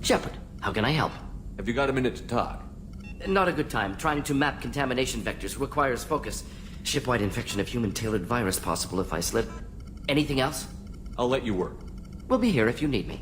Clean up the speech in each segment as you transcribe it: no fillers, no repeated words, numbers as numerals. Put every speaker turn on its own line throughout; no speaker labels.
Shepard, how can I help?
Have you got a minute to talk?
Not a good time. Trying to map contamination vectors requires focus. Shipwide infection of human-tailored virus possible if I slip. Anything else?
I'll let you work.
We'll be here if you need me.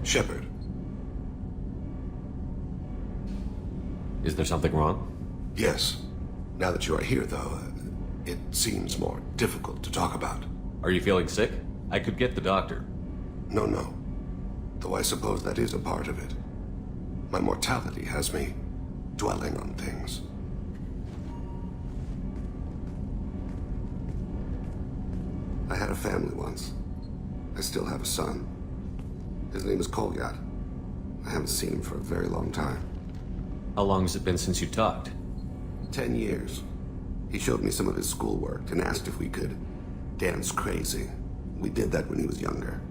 Shepard.
Is there something wrong?
Yes. Now that you are here, though, it seems more difficult to talk about.
Are you feeling sick? I could get the doctor.
No. Though I suppose that is a part of it. My mortality has me dwelling on things. I had a family once. I still have a son. His name is Kolyat. I haven't seen him for a very long time.
How long has it been since you talked?
10 years. He showed me some of his schoolwork and asked if we could dance crazy. We did that when he was younger.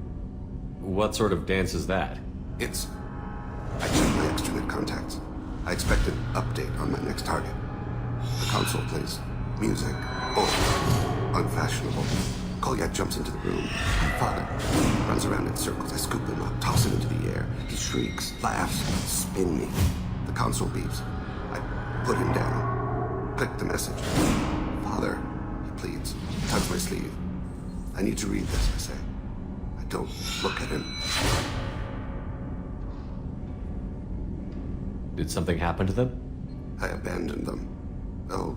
What sort of dance is that?
I checked my extranet contacts. I expect an update on my next target. The console plays music. Oh, unfashionable. Kolyat jumps into the room. Father runs around in circles. I scoop him up, toss him into the air. He shrieks, laughs, spin me. The console beeps. I put him down. Click the message. Father, he pleads. Tugs my sleeve. I need to read this, I say. I don't look at him.
Did something happen to them?
I abandoned them. Oh,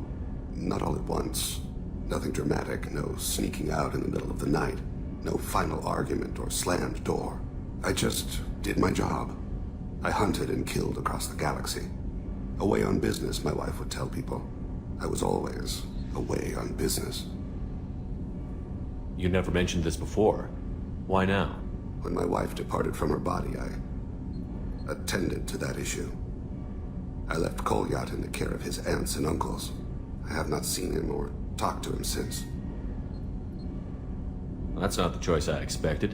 not all at once. Nothing dramatic, no sneaking out in the middle of the night, no final argument or slammed door. I just did my job. I hunted and killed across the galaxy. Away on business, my wife would tell people. I was always away on business.
You never mentioned this before. Why now?
When my wife departed from her body, I attended to that issue. I left Kolyat in the care of his aunts and uncles. I have not seen him or talked to him since.
That's not the choice I expected.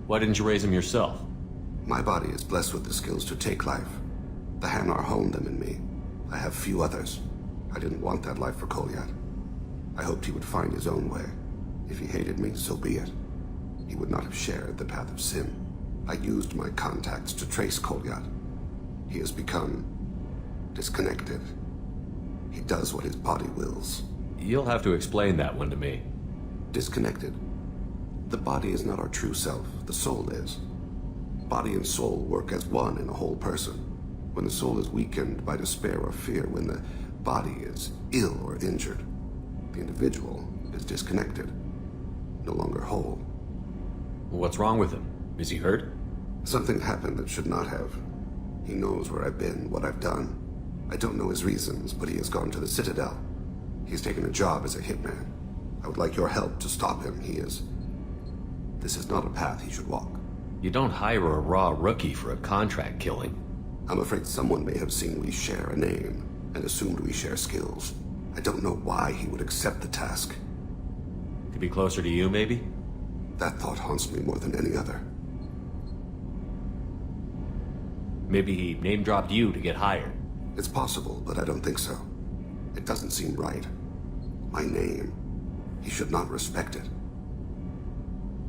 Why didn't you raise him yourself?
My body is blessed with the skills to take life. The Hanar honed them in me. I have few others. I didn't want that life for Kolyat. I hoped he would find his own way. If he hated me, so be it. He would not have shared the path of sin. I used my contacts to trace Kolyat. He has become disconnected. He does what his body wills.
You'll have to explain that one to me.
Disconnected. The body is not our true self. The soul is. Body and soul work as one in a whole person. When the soul is weakened by despair or fear, when the body is ill or injured, the individual is disconnected, no longer whole.
What's wrong with him? Is he hurt?
Something happened that should not have. He knows where I've been, what I've done. I don't know his reasons, but he has gone to the Citadel. He's taken a job as a hitman. I would like your help to stop him. This is not a path he should walk.
You don't hire a raw rookie for a contract killing.
I'm afraid someone may have seen we share a name and assumed we share skills. I don't know why he would accept the task.
Could be closer to you, maybe?
That thought haunts me more than any other.
Maybe he name-dropped you to get hired.
It's possible, but I don't think so. It doesn't seem right. My name. He should not respect it.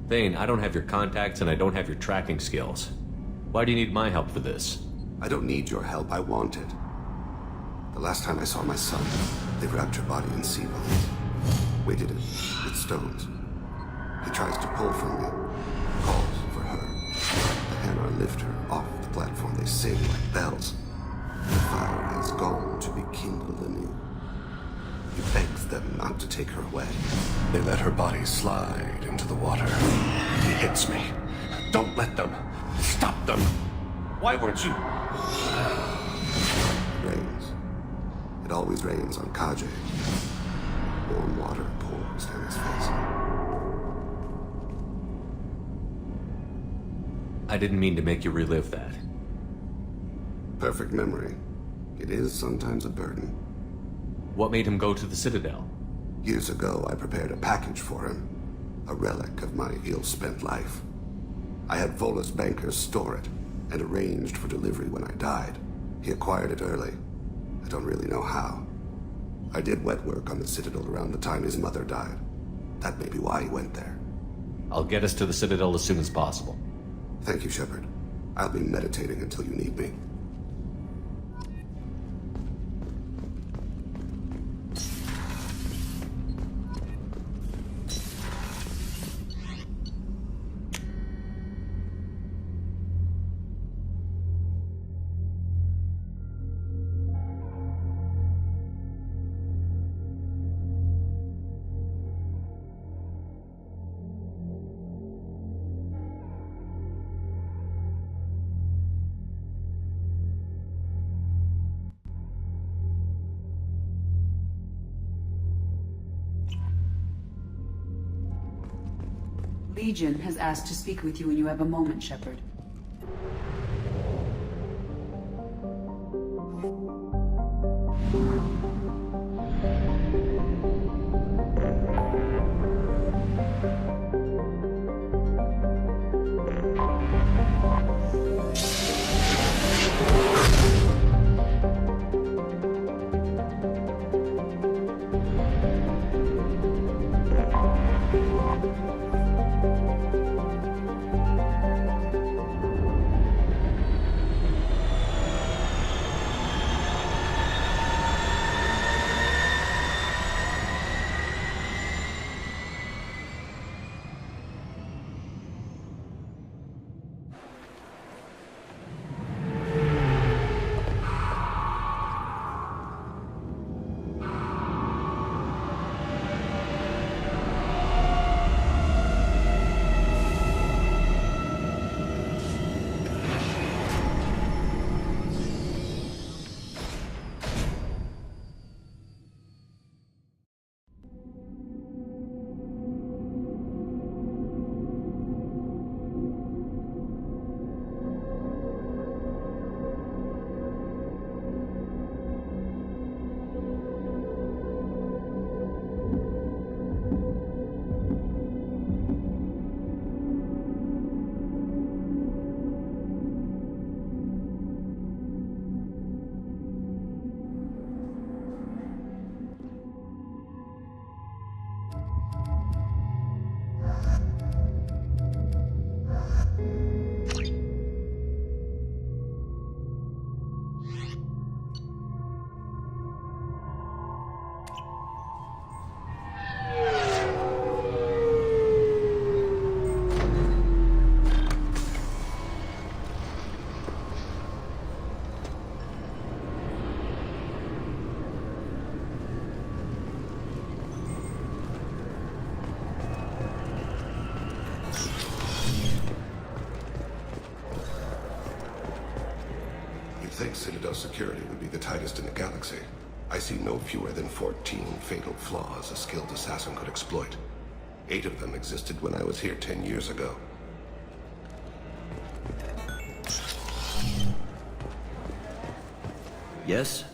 Thane, I don't have your contacts and I don't have your tracking skills. Why do you need my help for this?
I don't need your help. I want it. The last time I saw my son, they wrapped your body in seaweed, weighted it with stones. He tries to pull from me, calls for her. The Hanar lift her off the platform. They sing like bells. The fire has gone to be kindled anew. He begs them not to take her away. They let her body slide into the water. He hits me. Don't let them. Stop them. Why weren't you? It rains. It always rains on Kaje. Warm water pours down his face.
I didn't mean to make you relive that.
Perfect memory. It is sometimes a burden.
What made him go to the Citadel?
Years ago, I prepared a package for him. A relic of my ill-spent life. I had Volus bankers store it, and arranged for delivery when I died. He acquired it early. I don't really know how. I did wet work on the Citadel around the time his mother died. That may be why he went there.
I'll get us to the Citadel as soon as possible.
Thank you, Shepard. I'll be meditating until you need me.
Legion has asked to speak with you when you have a moment, Shepard.
think Citadel security would be the tightest in the galaxy. I see no fewer than 14 fatal flaws a skilled assassin could exploit. 8 of them existed when I was here 10 years ago.
Yes?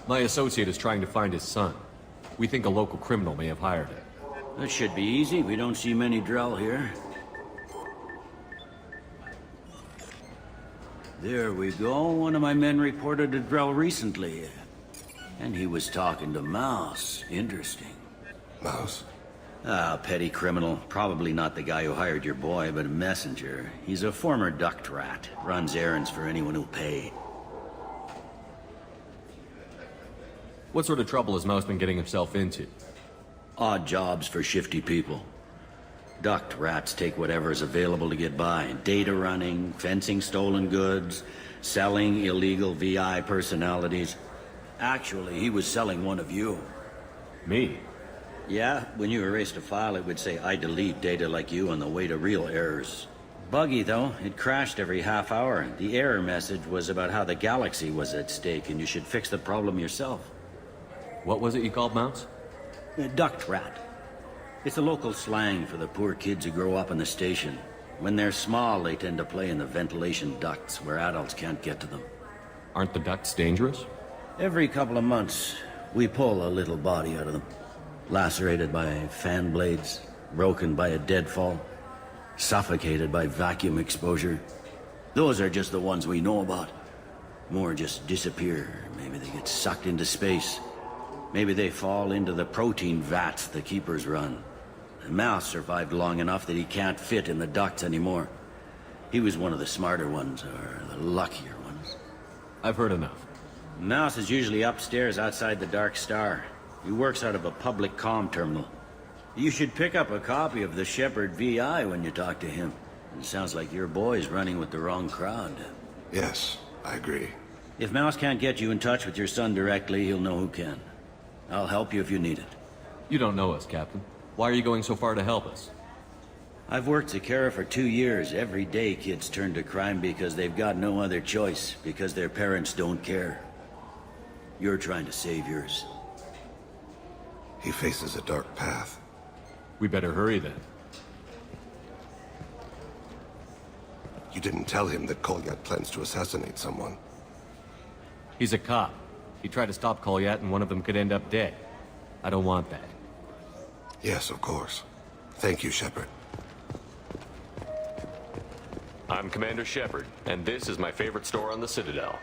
My associate is trying to find his son. We think a local criminal may have hired him.
That should be easy. We don't see many Drell here. There we go. One of my men reported a Drell recently. And he was talking to Mouse. Interesting.
Mouse?
Ah, petty criminal. Probably not the guy who hired your boy, but a messenger. He's a former duct rat. Runs errands for anyone who'll pay.
What sort of trouble has Mouse been getting himself into?
Odd jobs for shifty people. Duct rats take whatever's available to get by. Data running, fencing stolen goods, selling illegal VI personalities. Actually, he was selling one of you.
Me?
Yeah, when you erased a file, it would say, I delete data like you on the way to real errors. Buggy, though. It crashed every half hour. The error message was about how the galaxy was at stake, and you should fix the problem yourself.
What was it you called Mouse?
A duct rat. It's a local slang for the poor kids who grow up in the station. When they're small, they tend to play in the ventilation ducts where adults can't get to them.
Aren't the ducts dangerous?
Every couple of months, we pull a little body out of them. Lacerated by fan blades, broken by a deadfall, suffocated by vacuum exposure. Those are just the ones we know about. More just disappear. Maybe they get sucked into space. Maybe they fall into the protein vats the Keepers run. The Mouse survived long enough that he can't fit in the ducts anymore. He was one of the smarter ones, or the luckier ones.
I've heard enough.
Mouse is usually upstairs outside the Dark Star. He works out of a public comm terminal. You should pick up a copy of the Shepherd VI when you talk to him. It sounds like your boy's running with the wrong crowd.
Yes, I agree.
If Mouse can't get you in touch with your son directly, he'll know who can. I'll help you if you need it.
You don't know us, Captain. Why are you going so far to help us?
I've worked Zakera for 2 years. Every day kids turn to crime because they've got no other choice, because their parents don't care. You're trying to save yours.
He faces a dark path.
We better hurry then.
You didn't tell him that Kolyat plans to assassinate someone.
He's a cop. He tried to stop Kolyat and one of them could end up dead. I don't want that.
Yes, of course. Thank you, Shepard.
I'm Commander Shepard, and this is my favorite store on the Citadel.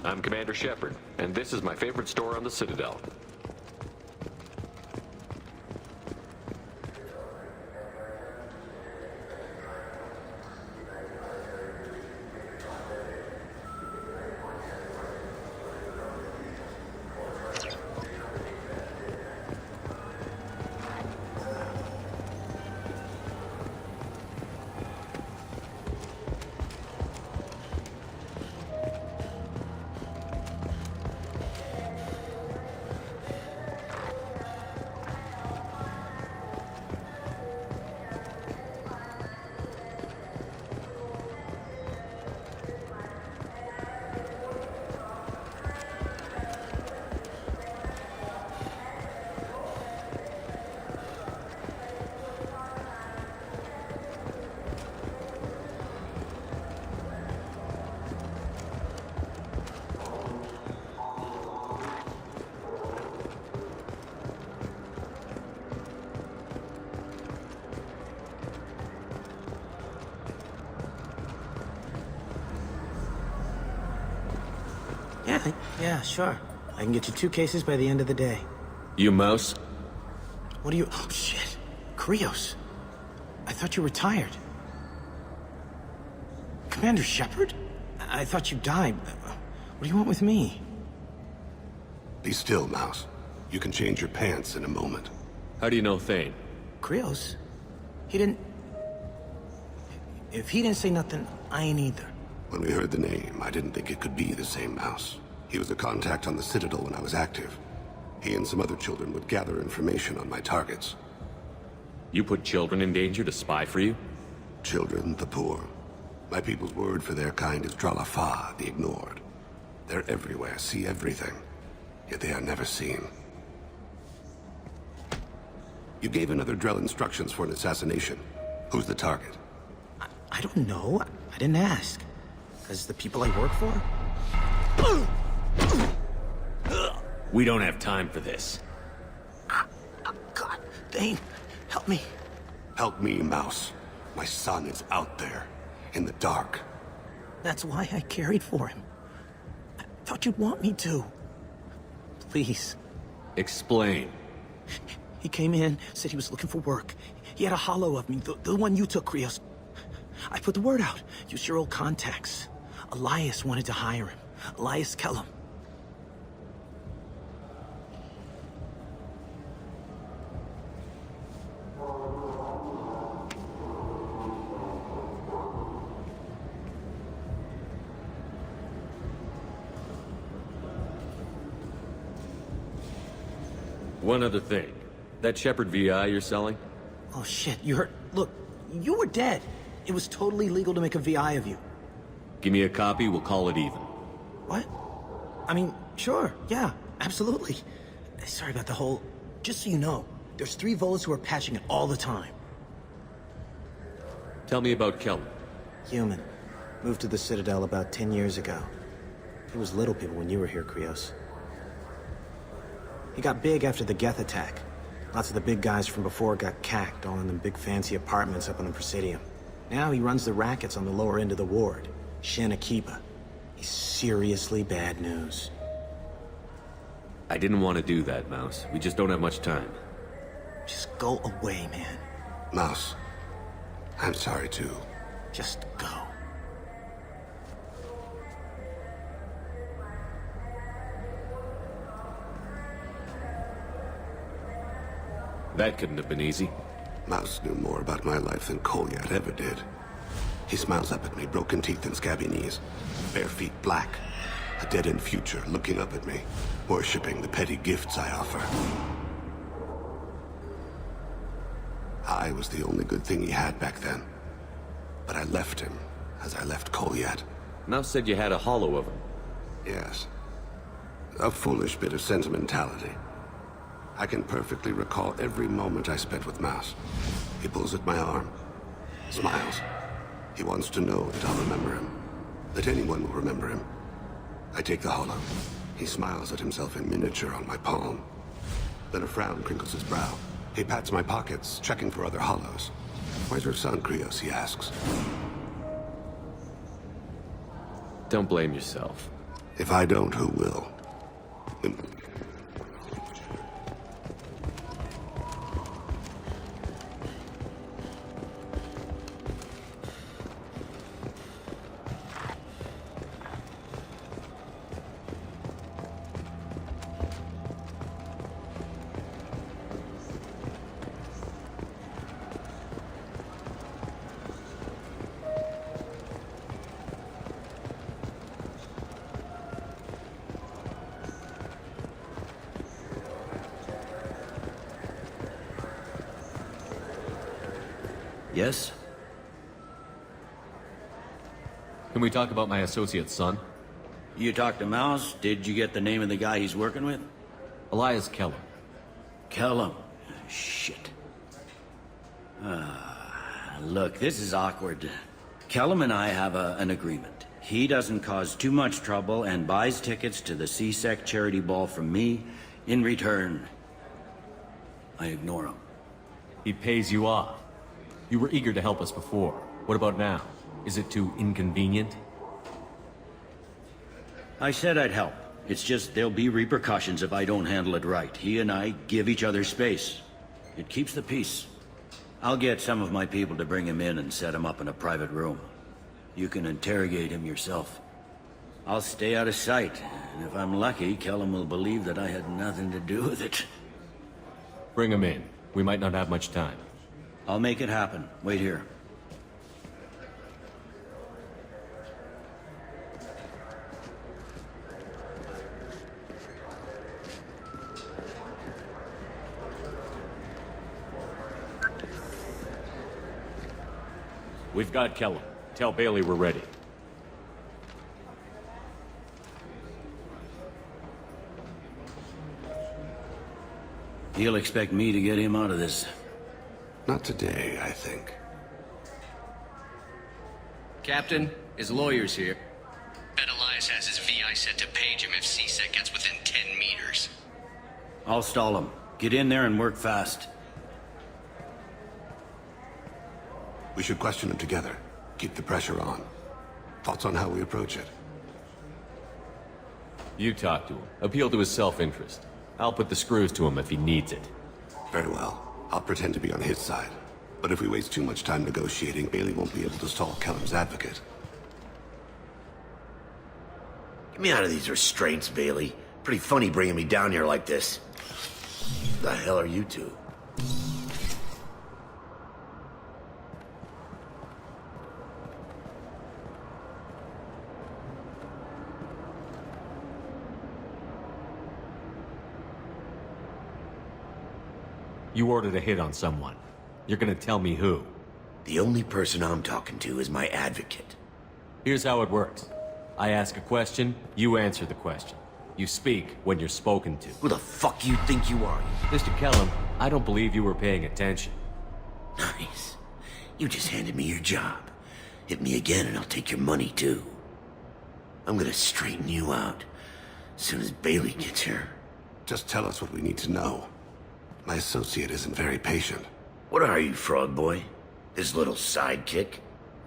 I'm Commander Shepard, and this is my favorite store on the Citadel.
Yeah, sure. I can get you 2 cases by the end of the day.
You mouse?
What are you... Oh, shit. Krios. I thought you retired. Commander Shepard? I thought you died. What do you want with me?
Be still, Mouse. You can change your pants in a moment.
How do you know Thane?
Krios? He didn't... If he didn't say nothing, I ain't either.
When we heard the name, I didn't think it could be the same Mouse. He was a contact on the Citadel when I was active. He and some other children would gather information on my targets.
You put children in danger to spy for you?
Children, the poor. My people's word for their kind is Dralafa, the ignored. They're everywhere, see everything. Yet they are never seen. You gave another Drell instructions for an assassination. Who's the target?
I don't know. I didn't ask. Because the people I work for?
We don't have time for this.
God, Thane, help me.
Help me, Mouse. My son is out there, in the dark.
That's why I carried for him. I thought you'd want me to. Please.
Explain.
He came in, said he was looking for work. He had a hollow of me, the one you took, Krios. I put the word out. Use your old contacts. Elias wanted to hire him. Elias Kellum.
One other thing. That Shepard VI you're selling?
Oh shit, you heard... Look, you were dead. It was totally legal to make a VI of you.
Give me a copy, we'll call it even.
What? I mean, sure, yeah, absolutely. Sorry about the whole... Just so you know, there's 3 Volas who are patching it all the time.
Tell me about Kellum.
Human. Moved to the Citadel about 10 years ago. He was little people when you were here, Krios. He got big after the Geth attack. Lots of the big guys from before got cacked, all in them big fancy apartments up on the Presidium. Now he runs the rackets on the lower end of the ward, Shin Akiba. He's seriously bad news.
I didn't want to do that, Mouse. We just don't have much time.
Just go away, man.
Mouse, I'm sorry too.
Just go.
That couldn't have been easy.
Mouse knew more about my life than Kolyat ever did. He smiles up at me, broken teeth and scabby knees. Bare feet black. A dead-end future looking up at me, worshipping the petty gifts I offer. I was the only good thing he had back then. But I left him, as I left Kolyat.
Mouse said you had a hollow of him.
Yes. A foolish bit of sentimentality. I can perfectly recall every moment I spent with Mouse. He pulls at my arm, smiles. He wants to know that I'll remember him, that anyone will remember him. I take the hollow. He smiles at himself in miniature on my palm. Then a frown crinkles his brow. He pats my pockets, checking for other hollows. Where's your son, Krios, he asks.
Don't blame yourself.
If I don't, who will?
Yes?
Can we talk about my associate's son?
You talked to Mouse? Did you get the name of the guy he's working with?
Elias Kellum.
Kellum. Shit. Look, this is awkward. Kellum and I have an agreement. He doesn't cause too much trouble and buys tickets to the C-Sec charity ball from me. In return, I ignore him.
He pays you off. You were eager to help us before. What about now? Is it too inconvenient?
I said I'd help. It's just there'll be repercussions if I don't handle it right. He and I give each other space. It keeps the peace. I'll get some of my people to bring him in and set him up in a private room. You can interrogate him yourself. I'll stay out of sight, and if I'm lucky, Kellum will believe that I had nothing to do with it.
Bring him in. We might not have much time.
I'll make it happen. Wait here.
We've got Kellum. Tell Bailey we're ready.
He'll expect me to get him out of this.
Not today, I think.
Captain, his lawyer's here. Bet Elias has his VI set to page him if CSEC gets within 10 meters.
I'll stall him. Get in there and work fast.
We should question him together. Keep the pressure on. Thoughts on how we approach it?
You talk to him. Appeal to his self-interest. I'll put the screws to him if he needs it.
Very well. I'll pretend to be on his side. But if we waste too much time negotiating, Bailey won't be able to stall Kellum's advocate.
Get me out of these restraints, Bailey. Pretty funny bringing me down here like this. The hell are you two?
You ordered a hit on someone. You're gonna tell me who.
The only person I'm talking to is my advocate.
Here's how it works. I ask a question, you answer the question. You speak when you're spoken to.
Who the fuck you think you are?
Mr. Kellum, I don't believe you were paying attention.
Nice. You just handed me your job. Hit me again and I'll take your money too. I'm gonna straighten you out as soon as Bailey gets here.
Just tell us what we need to know. My associate isn't very patient.
What are you, frog boy? His little sidekick?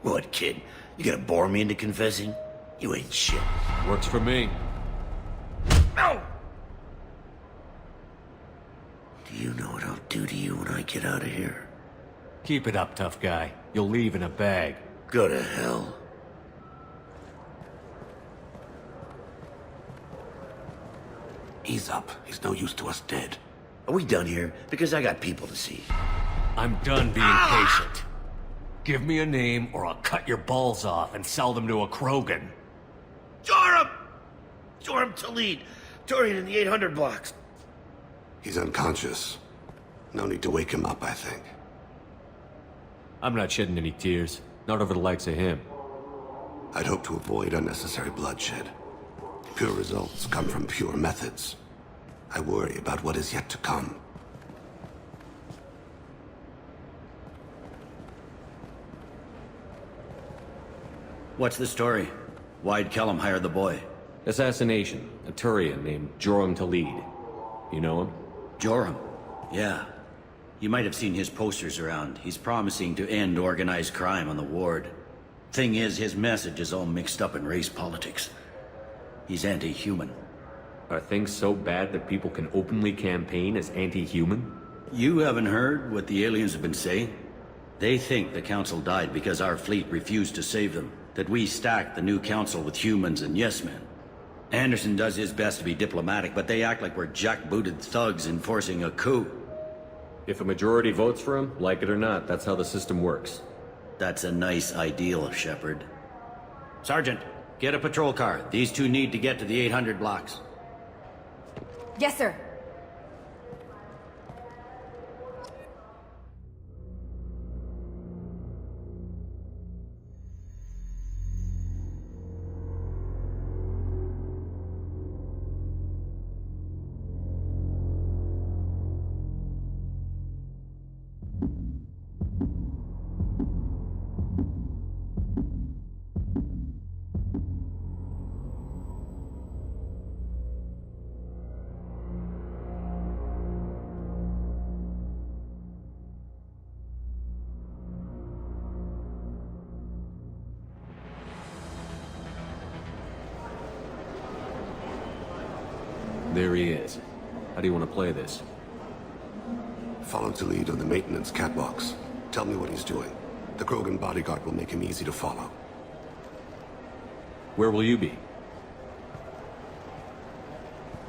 What, kid? You gonna bore me into confessing? You ain't shit.
Works for me.
No! Do you know what I'll do to you when I get out of here?
Keep it up, tough guy. You'll leave in a bag.
Go to hell.
Ease up. He's no use to us dead.
Are we done here? Because I got people to see.
I'm done being patient. Give me a name or I'll cut your balls off and sell them to a Krogan.
Joram! Joram Talid! Turian in the 800 blocks.
He's unconscious. No need to wake him up, I think.
I'm not shedding any tears. Not over the likes of him.
I'd hope to avoid unnecessary bloodshed. Pure results come from pure methods. I worry about what is yet to come.
What's the story? Why'd Kellum hire the boy?
Assassination. A Turian named Joram Talid. You know him?
Joram. Yeah. You might have seen his posters around. He's promising to end organized crime on the ward. Thing is, his message is all mixed up in race politics. He's anti-human.
Are things so bad that people can openly campaign as anti-human?
You haven't heard what the aliens have been saying? They think the Council died because our fleet refused to save them. That we stacked the new Council with humans and yes-men. Anderson does his best to be diplomatic, but they act like we're jackbooted thugs enforcing a coup.
If a majority votes for him, like it or not, that's how the system works.
That's a nice ideal, Shepard. Sergeant, get a patrol car. These two need to get to the 800 blocks.
Yes, sir.
There he is. How do you want to play this?
Follow to lead on the maintenance catwalks. Tell me what he's doing. The Krogan bodyguard will make him easy to follow.
Where will you be?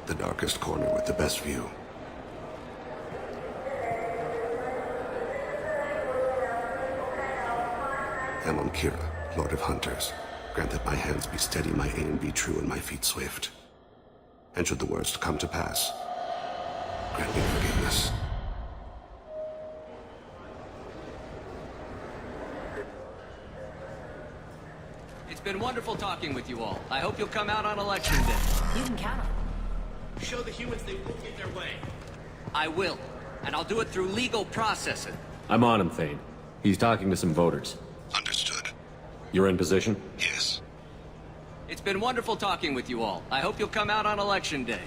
The darkest corner with the best view. Amon Kira, Lord of Hunters. Grant that my hands be steady, my aim be true, and my feet swift. And should the worst come to pass, grant me forgiveness.
It's been wonderful talking with you all. I hope you'll come out on election day.
You can count on it.
Show the humans they won't get their way.
I will. And I'll do it through legal processing.
I'm on him, Thane. He's talking to some voters.
Understood.
You're in position?
Yes.
It's been wonderful talking with you all. I hope you'll come out on election day.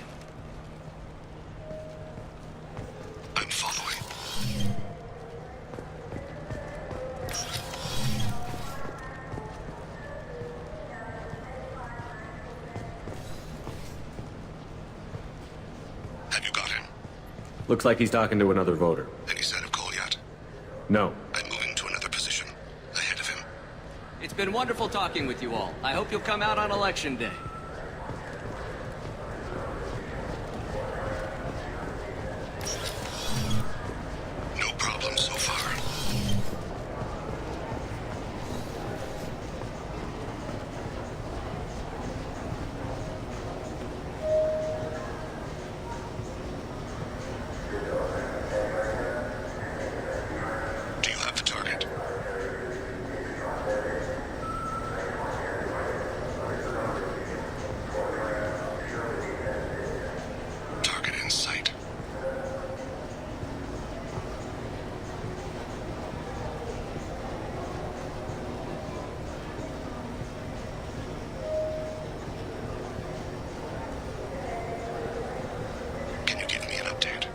I'm following. Have you got him?
Looks like he's talking to another voter.
Any sign of Cole yet?
No.
I'm moving to another position. Ahead of him.
It's been wonderful talking with you all. I hope you'll come out on election day.
No problem so far. Do you have the target? Target in sight. Can you give me an update?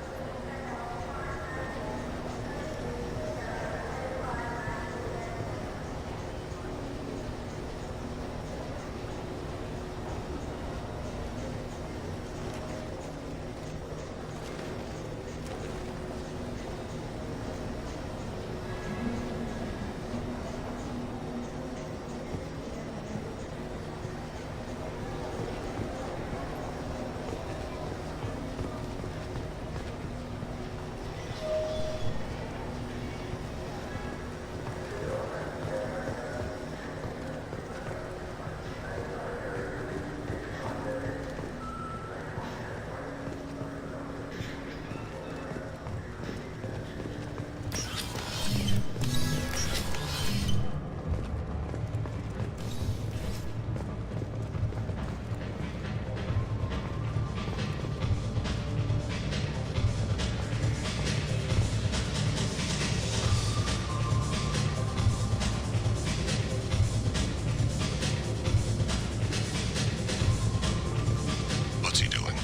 What's he doing?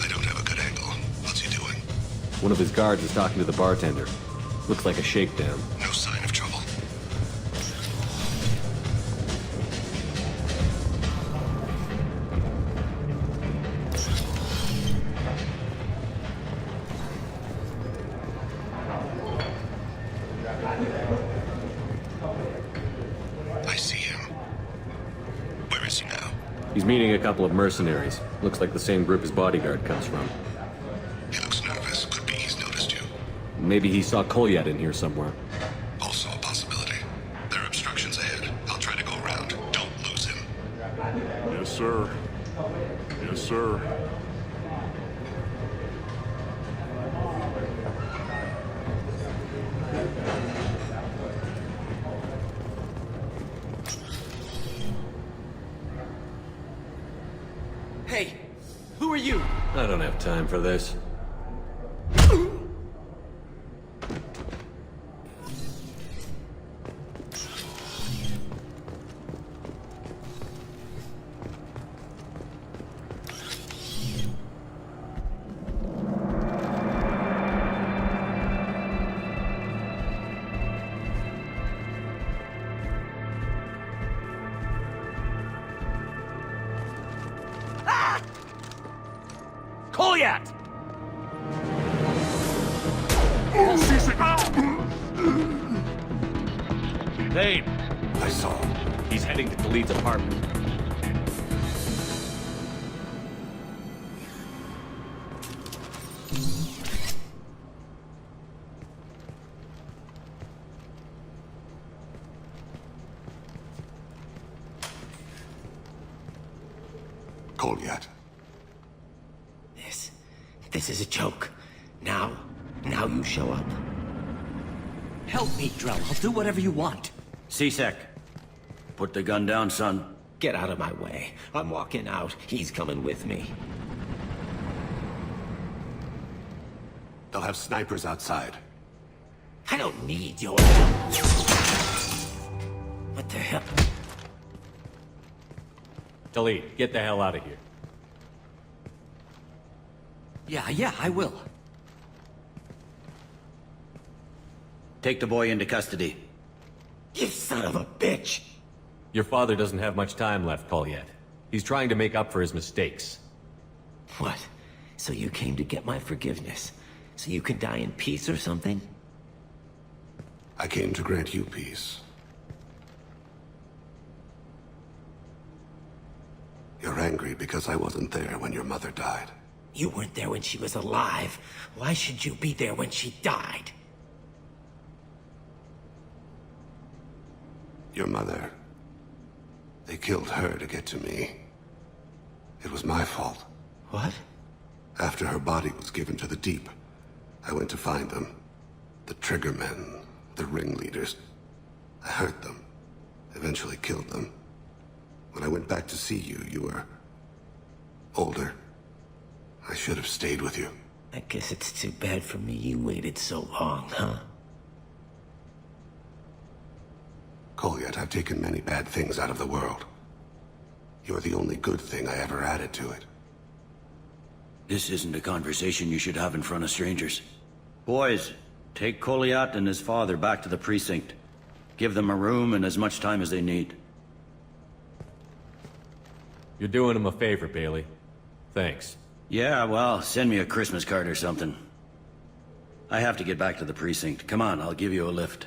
I don't have a good angle. What's he doing?
One of his guards is talking to the bartender. Looks like a shakedown.
No sign of trouble. I see him. Where is he now?
He's meeting a couple of mercenaries. Looks like the same group his bodyguard comes from.
He looks nervous. Could be he's noticed you.
Maybe he saw Kolyat in here somewhere.
Also a possibility. There are obstructions ahead. I'll try to go around. Don't lose him.
Yes, sir. Yes, sir.
Hey, who are you?
I don't have time for this. Kolyat! Thane!
I saw him.
He's heading to Khalid's apartment.
Kolyat.
This is a joke. Now you show up.
Help me, Drell. I'll do whatever you want.
C-Sec. Put the gun down, son.
Get out of my way. I'm walking out. He's coming with me.
They'll have snipers outside.
I don't need your help. What the hell?
Khalid, get the hell out of here.
Yeah, I will.
Take the boy into custody.
You son of a bitch!
Your father doesn't have much time left, Kolyat. He's trying to make up for his mistakes.
What? So you came to get my forgiveness? So you can die in peace or something?
I came to grant you peace. You're angry because I wasn't there when your mother died.
You weren't there when she was alive. Why should you be there when she died?
Your mother. They killed her to get to me. It was my fault.
What?
After her body was given to the Deep, I went to find them. The Triggermen, the ringleaders. I hurt them. Eventually killed them. When I went back to see you, you were older. I should have stayed with you.
I guess it's too bad for me you waited so long, huh?
Kolyat, I've taken many bad things out of the world. You're the only good thing I ever added to it.
This isn't a conversation you should have in front of strangers. Boys, take Kolyat and his father back to the precinct. Give them a room and as much time as they need.
You're doing him a favor, Bailey. Thanks.
Yeah, well, send me a Christmas card or something. I have to get back to the precinct. Come on, I'll give you a lift.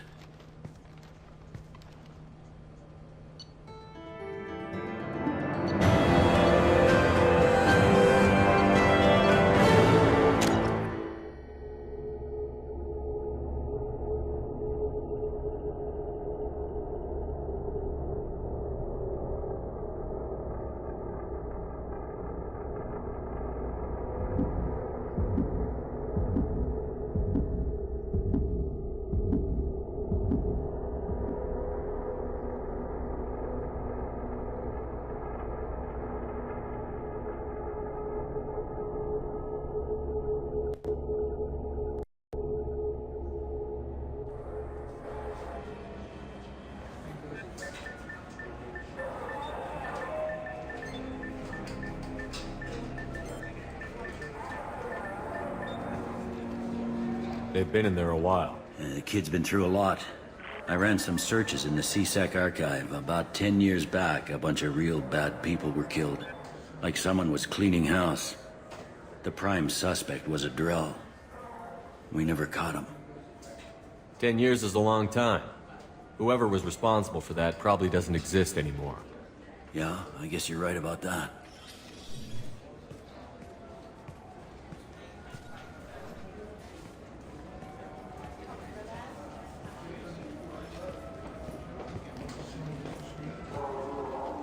They've been in there a while.
The kid's been through a lot. I ran some searches in the C-Sec archive. About 10 years back, a bunch of real bad people were killed. Like someone was cleaning house. The prime suspect was a Drell. We never caught him.
10 years is a long time. Whoever was responsible for that probably doesn't exist anymore.
Yeah, I guess you're right about that.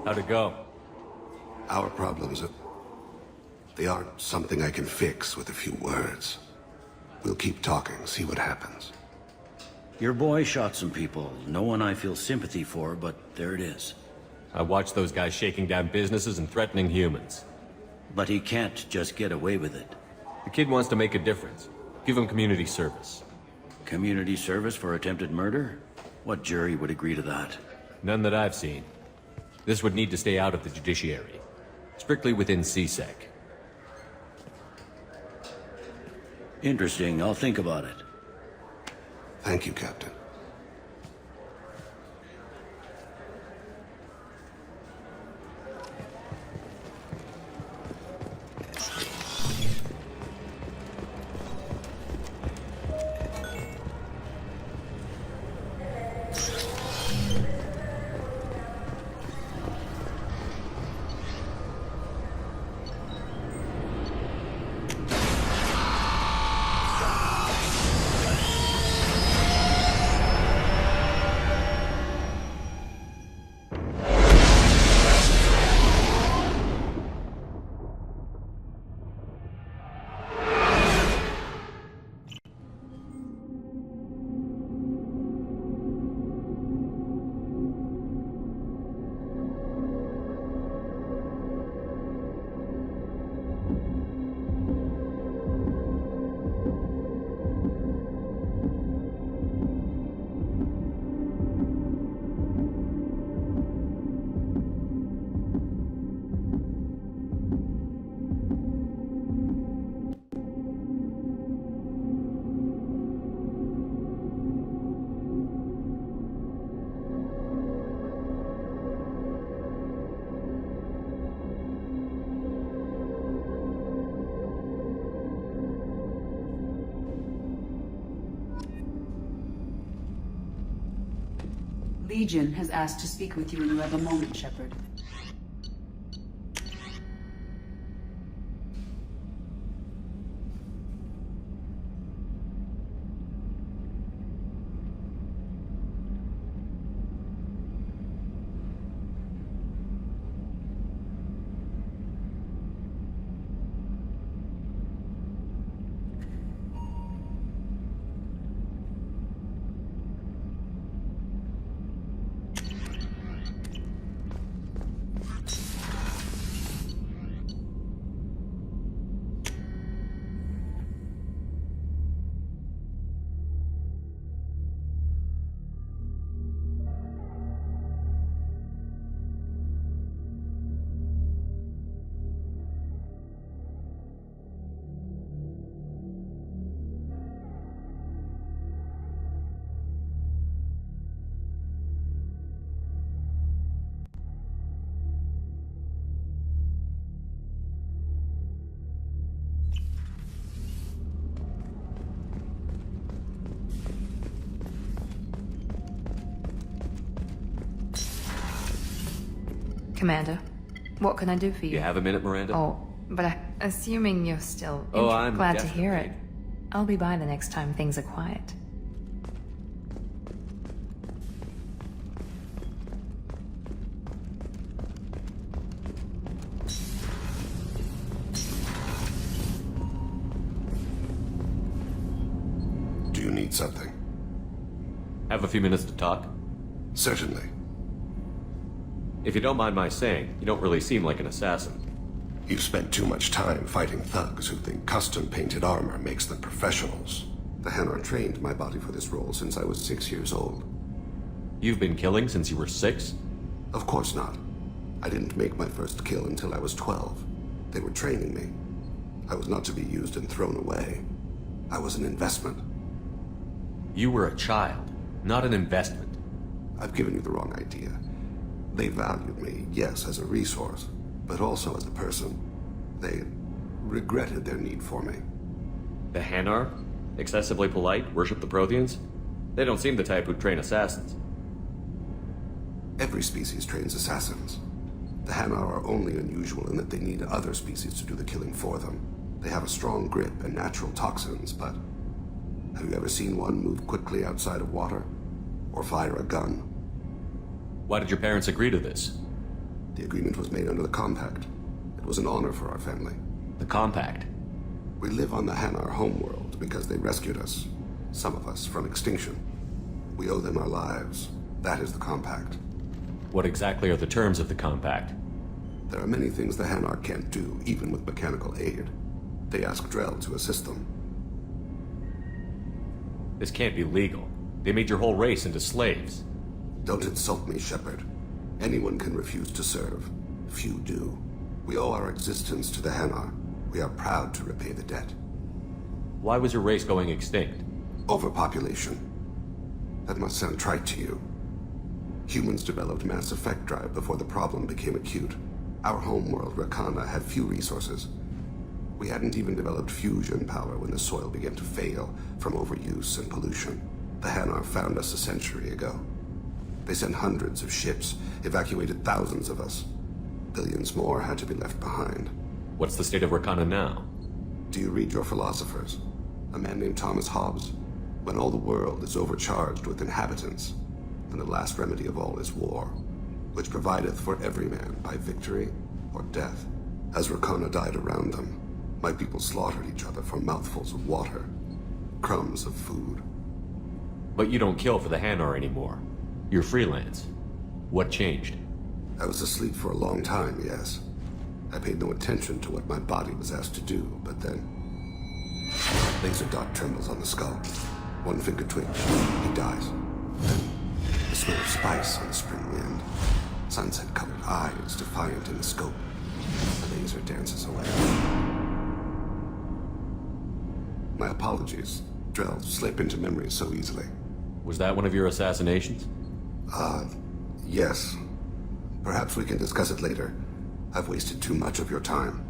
How'd it go?
Our problems, they aren't something I can fix with a few words. We'll keep talking, see what happens.
Your boy shot some people. No one I feel sympathy for, but there it is.
I watched those guys shaking down businesses and threatening humans.
But he can't just get away with it.
The kid wants to make a difference. Give him community service.
Community service for attempted murder? What jury would agree to that?
None that I've seen. This would need to stay out of the judiciary. Strictly within C-Sec.
Interesting. I'll think about it.
Thank you, Captain.
Legion has asked to speak with you when you have a moment, Shepard.
Commander, what can I do for you?
You have a minute, Miranda?
Oh, but assuming you're still
I'm
glad to hear it.
definitely-
I'll be by the next time things are quiet.
Do you need something?
Have a few minutes to talk?
Certainly.
If you don't mind my saying, you don't really seem like an assassin.
You've spent too much time fighting thugs who think custom-painted armor makes them professionals. The Hanar trained my body for this role since I was 6 years old.
You've been killing since you were 6?
Of course not. I didn't make my first kill until I was 12. They were training me. I was not to be used and thrown away. I was an investment.
You were a child, not an investment.
I've given you the wrong idea. They valued me, yes, as a resource, but also as a person. They regretted their need for me.
The Hanar? Excessively polite, worship the Protheans? They don't seem the type who'd train assassins.
Every species trains assassins. The Hanar are only unusual in that they need other species to do the killing for them. They have a strong grip and natural toxins, but have you ever seen one move quickly outside of water? Or fire a gun?
Why did your parents agree to this?
The agreement was made under the Compact. It was an honor for our family.
The Compact?
We live on the Hanar homeworld because they rescued us, some of us, from extinction. We owe them our lives. That is the Compact.
What exactly are the terms of the Compact?
There are many things the Hanar can't do, even with mechanical aid. They ask Drell to assist them.
This can't be legal. They made your whole race into slaves.
Don't insult me, Shepard. Anyone can refuse to serve. Few do. We owe our existence to the Hanar. We are proud to repay the debt.
Why was your race going extinct?
Overpopulation. That must sound trite to you. Humans developed mass effect drive before the problem became acute. Our homeworld, Rakana, had few resources. We hadn't even developed fusion power when the soil began to fail from overuse and pollution. The Hanar found us a century ago. They sent hundreds of ships, evacuated thousands of us. Billions more had to be left behind.
What's the state of Rakana now?
Do you read your philosophers? A man named Thomas Hobbes? When all the world is overcharged with inhabitants, then the last remedy of all is war, which provideth for every man by victory or death. As Rakana died around them, my people slaughtered each other for mouthfuls of water, crumbs of food.
But you don't kill for the Hanar anymore. You're freelance. What changed?
I was asleep for a long time, yes. I paid no attention to what my body was asked to do, but then... Laser dot trembles on the skull. One finger twitch. He dies. Then, the smell of spice on the spring wind. Sunset-colored eyes defiant in the scope. The laser dances away. My apologies. Drell slip into memory so easily.
Was that one of your assassinations?
Yes. Perhaps we can discuss it later. I've wasted too much of your time.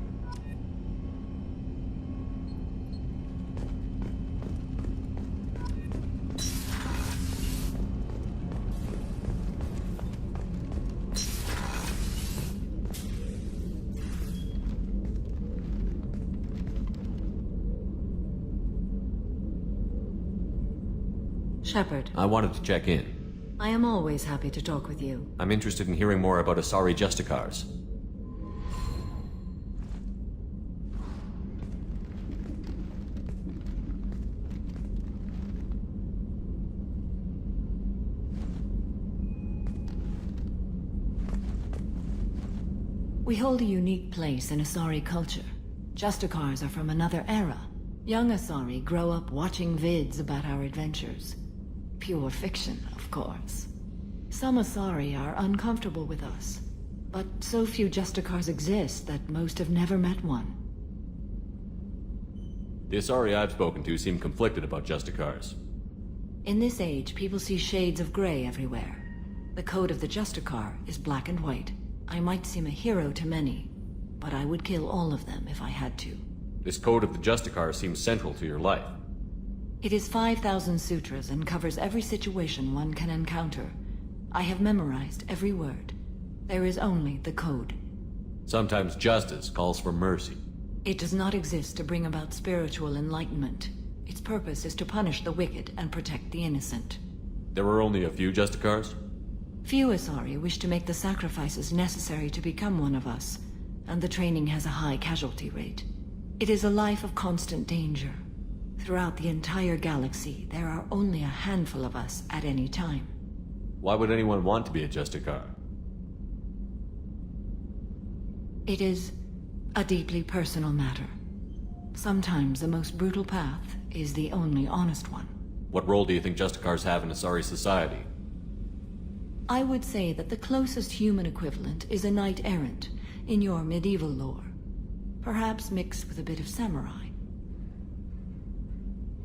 Shepard,
I wanted to check in.
I am always happy to talk with you.
I'm interested in hearing more about Asari Justicars.
We hold a unique place in Asari culture. Justicars are from another era. Young Asari grow up watching vids about our adventures. Pure fiction, of course. Some Asari are uncomfortable with us, but so few Justicars exist that most have never met one.
The Asari I've spoken to seem conflicted about Justicars.
In this age, people see shades of gray everywhere. The code of the Justicar is black and white. I might seem a hero to many, but I would kill all of them if I had to.
This code of the Justicar seems central to your life.
It is 5,000 sutras and covers every situation one can encounter. I have memorized every word. There is only the code.
Sometimes justice calls for mercy.
It does not exist to bring about spiritual enlightenment. Its purpose is to punish the wicked and protect the innocent.
There are only a few Justicars?
Few Asari wish to make the sacrifices necessary to become one of us, and the training has a high casualty rate. It is a life of constant danger. Throughout the entire galaxy, there are only a handful of us at any time.
Why would anyone want to be a Justicar?
It is a deeply personal matter. Sometimes the most brutal path is the only honest one.
What role do you think Justicars have in Asari society?
I would say that the closest human equivalent is a knight-errant in your medieval lore. Perhaps mixed with a bit of samurai.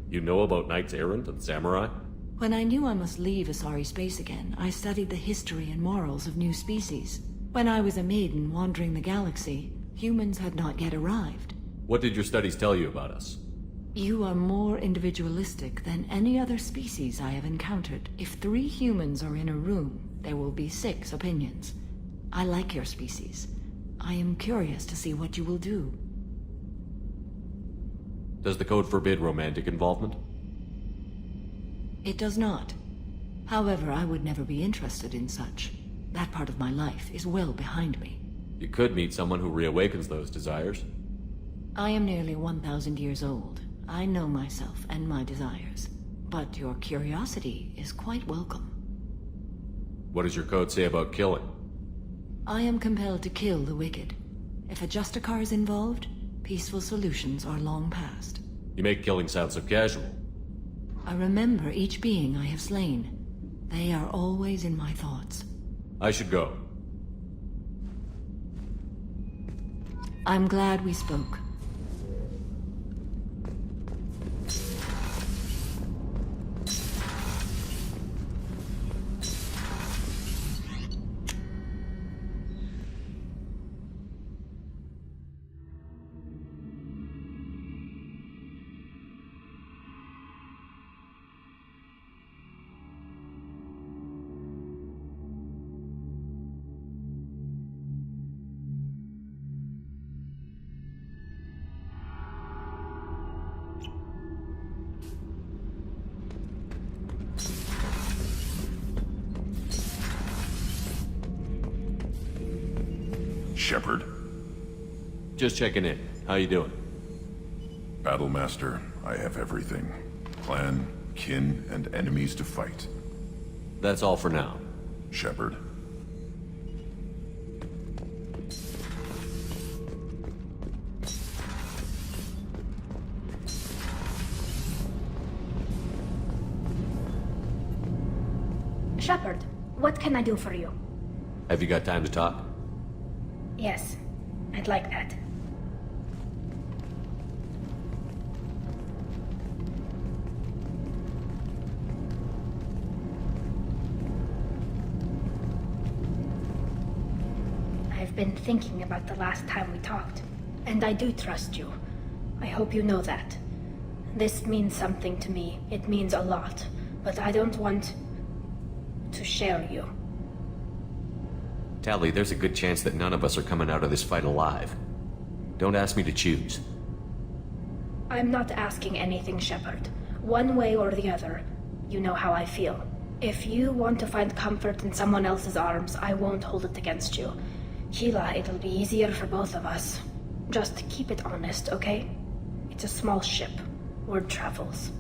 You know about knights errant and samurai?
When I knew I must leave Asari space again, I studied the history and morals of new species. When I was a maiden wandering the galaxy, humans had not yet arrived.
What did your studies tell you about us?
You are more individualistic than any other species I have encountered. If 3 humans are in a room, there will be 6 opinions. I like your species. I am curious to see what you will do.
Does the code forbid romantic involvement?
It does not. However, I would never be interested in such. That part of my life is well behind me.
You could meet someone who reawakens those desires.
I am nearly 1,000 years old. I know myself and my desires. But your curiosity is quite welcome.
What does your code say about killing?
I am compelled to kill the wicked. If a Justicar is involved, peaceful solutions are long past.
You make killing sound so casual.
I remember each being I have slain. They are always in my thoughts.
I should go.
I'm glad we spoke.
Shepard.
Just checking in. How you doing?
Battlemaster, I have everything. Clan, kin, and enemies to fight.
That's all for now.
Shepard.
Shepard, what can I do for you?
Have you got time to talk?
Yes, I'd like that. I've been thinking about the last time we talked, and I do trust you. I hope you know that. This means something to me. It means a lot, but I don't want to share you.
Tally, there's a good chance that none of us are coming out of this fight alive. Don't ask me to choose.
I'm not asking anything, Shepard. One way or the other, You know how I feel. If you want to find comfort in someone else's arms, I won't hold it against you. Sheila, it'll be easier for both of us. Just keep it honest, okay? It's a small ship. Word travels.